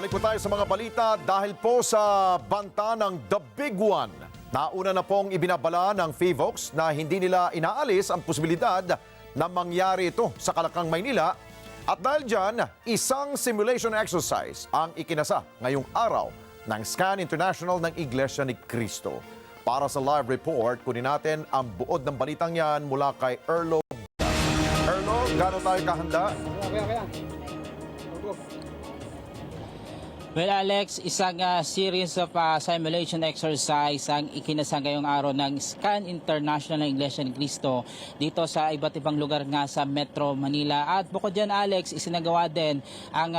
Balik po tayo sa mga balita dahil po sa banta ng The Big One. Nauna na pong ibinabala ng FIVOX na hindi nila inaalis ang posibilidad na mangyari ito sa Kalakang, Maynila. At dahil dyan, isang simulation exercise ang ikinasa ngayong araw ng SCAN International ng Iglesia ni Cristo. Para sa live report, kunin natin ang buod ng balitang yan mula kay Erlo. Erlo, gaano tayo kahanda? Well, Alex, isang series of simulation exercise ang ikinasa ngayong araw ng SCAN International ng Iglesia ni Cristo dito sa iba't ibang lugar nga sa Metro Manila. At bukod dyan, Alex, isinagawa din ang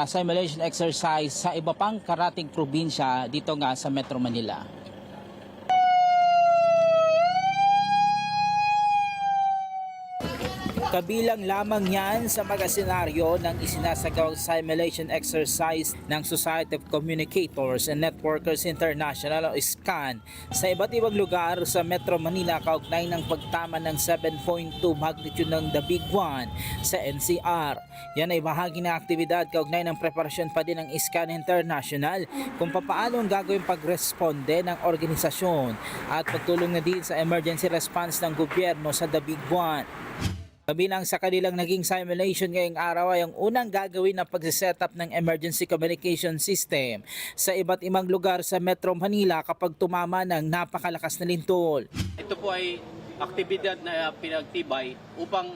simulation exercise sa iba pang karating probinsya dito nga sa Metro Manila. Kabilang lamang yan sa mga senaryo ng isinasagawang simulation exercise ng Society of Communicators and Networkers International o SCAN sa iba't ibang lugar sa Metro Manila kaugnay ng pagtama ng 7.2 magnitude ng The Big One sa NCR. Yan ay bahagi ng aktibidad kaugnay ng preparasyon pa din ng SCAN International kung papaano ang gagawin pagresponde ng organisasyon at pagtulong na din sa emergency response ng gobyerno sa The Big One. Kabilang sa kanilang naging simulation ngayong araw ay ang unang gagawin na pagsiset-up ng emergency communication system sa iba't ibang lugar sa Metro Manila kapag tumama ng napakalakas na lindol. Ito po ay aktibidad na pinagtibay upang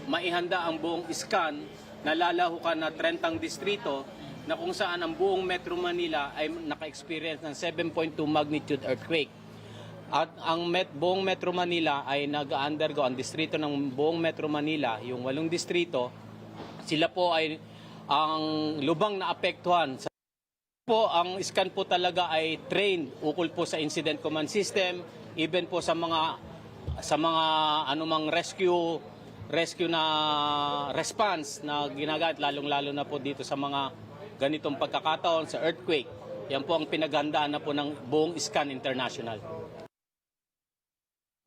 maihanda ang buong SCAN na lalahukan na 30 distrito na kung saan ang buong Metro Manila ay naka-experience ng 7.2 magnitude earthquake. At ang buong Metro Manila ay nag-undergo, ang distrito ng buong Metro Manila, yung 8 distrito, sila po ay ang lubang na apektuhan. Ang SCAN po talaga ay trained ukol po sa incident command system, even po sa mga anumang rescue na response na ginagamit, lalong-lalo na po dito sa mga ganitong pagkakataon sa earthquake. Yan po ang pinaghandaan na po ng buong SCAN International.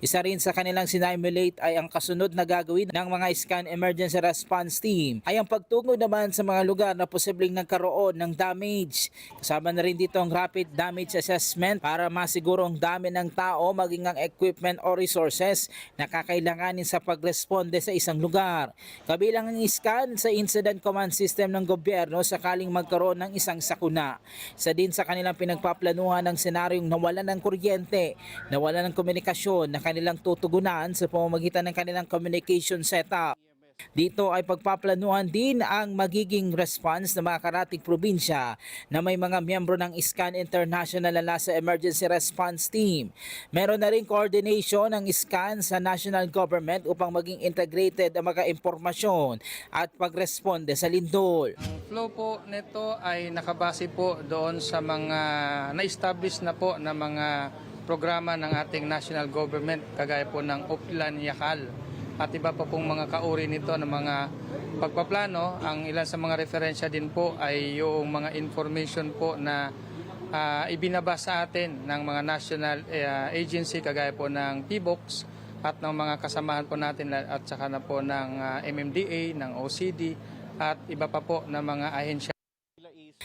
Isa rin sa kanilang sinimulate ay ang kasunod na gagawin ng mga SCAN Emergency Response Team ay ang pagtungod naman sa mga lugar na posibleng nagkaroon ng damage. Kasama na rin dito ang rapid damage assessment para masiguro ang dami ng tao maging ang equipment o resources na kakailanganin sa pagresponde sa isang lugar. Kabilang ang SCAN sa incident command system ng gobyerno sakaling magkaroon ng isang sakuna. Isa din sa kanilang pinagpaplanuhan ng senaryong nawalan ng kuryente, nawalan ng komunikasyon na kanilang tutugunan sa pamamagitan ng kanilang communication setup. Dito ay pagpaplanuhan din ang magiging response ng mga karating probinsya na may mga miyembro ng SCAN International na sa Emergency Response Team. Meron na rin coordination ng SCAN sa national government upang maging integrated ang mga impormasyon at pagresponde sa lindol. Ang flow po nito ay nakabase po doon sa mga na-establish na po na mga programa ng ating national government kagaya po ng Uplan Yakal at iba pa pong mga kauri nito ng mga pagpaplano. Ang ilan sa mga referensya din po ay yung mga information po na ibinaba sa atin ng mga national agency kagaya po ng PIVOX at ng mga kasamahan po natin at saka na po ng MMDA, ng OCD at iba pa po na mga ahensya.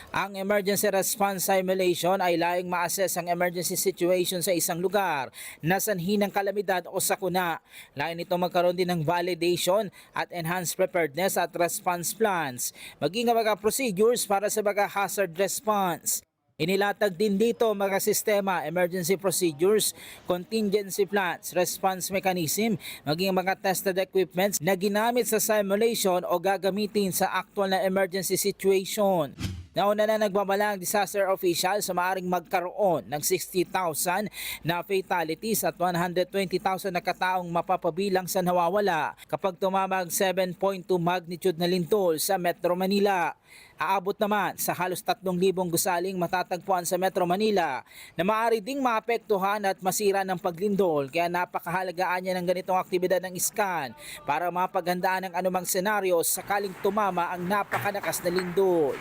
Ang emergency response simulation ay layong ma-assess ang emergency situation sa isang lugar na sanhi ng kalamidad o sakuna. Layon nito magkaroon din ng validation at enhanced preparedness at response plans, maging ang mga procedures para sa mga hazard response. Inilatag din dito mga sistema, emergency procedures, contingency plans, response mechanism, maging mga tested equipments na ginamit sa simulation o gagamitin sa actual na emergency situation. Nauna na nagbabala ang disaster official sa maaaring magkaroon ng 60,000 na fatalities at 120,000 na kataong mapapabilang sa nawawala kapag tumamag 7.2 magnitude na lindol sa Metro Manila. Aabot naman sa halos 3,000 gusaling matatagpuan sa Metro Manila na maaari ding maapektuhan at masira ng paglindol, kaya napakahalagaan niya ng ganitong aktibidad ng SCAN para mapaghandaan ng anumang senaryo sakaling tumama ang napakalakas na lindol.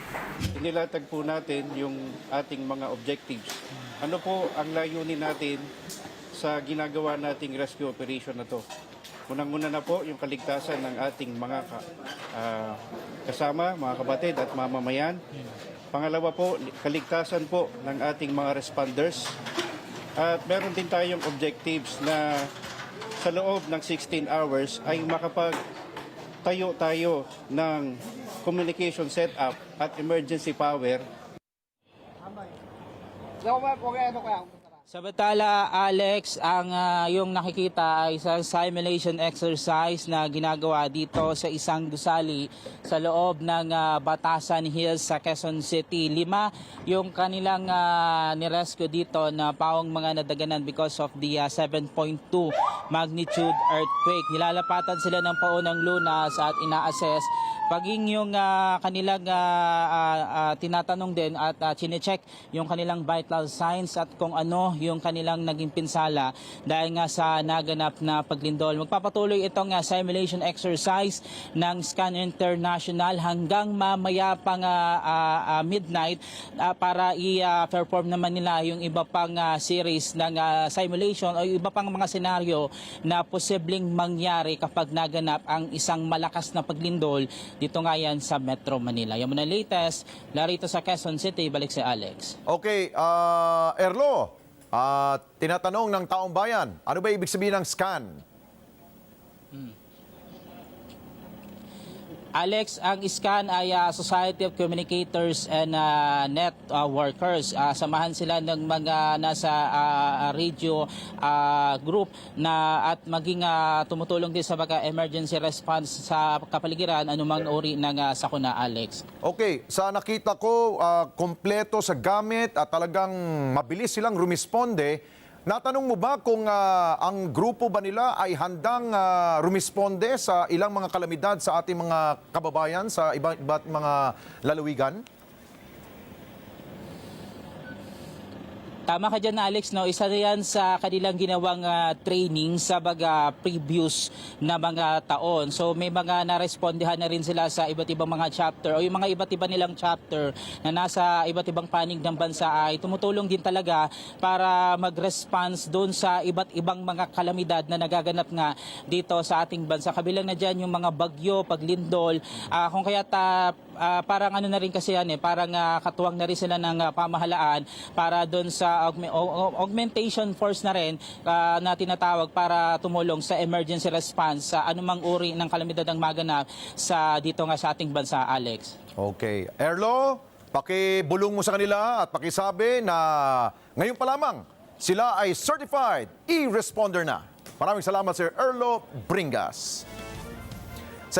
Inilatag po natin yung ating mga objectives. Ano po ang layunin natin sa ginagawa nating rescue operation na to? Unang-una na po yung kaligtasan ng ating mga kasama, mga kapatid at mamamayan. Pangalawa po, kaligtasan po ng ating mga responders. At meron din tayong objectives na sa loob ng 16 hours ay makapagtayo tayo ng communication setup at emergency power. Samantala, Alex, ang yung nakikita ay isang simulation exercise na ginagawa dito sa isang gusali sa loob ng Batasan Hills sa Quezon City. 5 yung kanilang nirescue dito na pawang mga nadaganan because of the 7.2 magnitude earthquake. Nilalapatan sila ng paunang lunas at ina-assess paging yung kanilang tinatanong din at chinecheck yung kanilang vital signs at kung ano yung kanilang naging pinsala dahil nga sa naganap na paglindol. Magpapatuloy itong simulation exercise ng Scan International hanggang mamaya pang midnight para i-perform naman nila yung iba pang series ng simulation o iba pang mga senaryo na posibleng mangyari kapag naganap ang isang malakas na paglindol dito nga yan sa Metro Manila. Yung muna latest, larito sa Quezon City, balik si Alex. Okay, Erlo, tinatanong ng taong bayan, ano ba ibig sabihin ng scan? Alex, ang SCAN ay Society of Communicators and Networkers. Samahan sila ng mga nasa radio group na at maging tumutulong din sa mga emergency response sa kapaligiran anumang uri ng sakuna, Alex. Okay, sa nakita ko, kompleto sa gamit at talagang mabilis silang rumisponde. Natanong mo ba kung ang grupo ba nila ay handang rumisponde sa ilang mga kalamidad sa ating mga kababayan sa iba't mga lalawigan? Tama ka dyan, Alex, no? Isa na yan sa kanilang ginawang training sa mga previous na mga taon. So may mga narespondihan na rin sila sa iba't ibang mga chapter o yung mga iba't iba nilang chapter na nasa iba't ibang panig ng bansa ay tumutulong din talaga para mag-response doon sa iba't ibang mga kalamidad na nagaganap nga dito sa ating bansa. Kabilang na dyan yung mga bagyo, paglindol, kung kaya parang ano na rin kasi yan parang katuwang na rin sila ng pamahalaan para doon sa augmentation force na rin na tinatawag para tumulong sa emergency response sa anumang uri ng kalamidad ang maganap sa dito nga sa ating bansa, Alex. Okay. Erlo, pakibulong mo sa kanila at pakisabi na ngayon pa lamang sila ay certified e-responder na. Maraming salamat, Sir Erlo Bringas.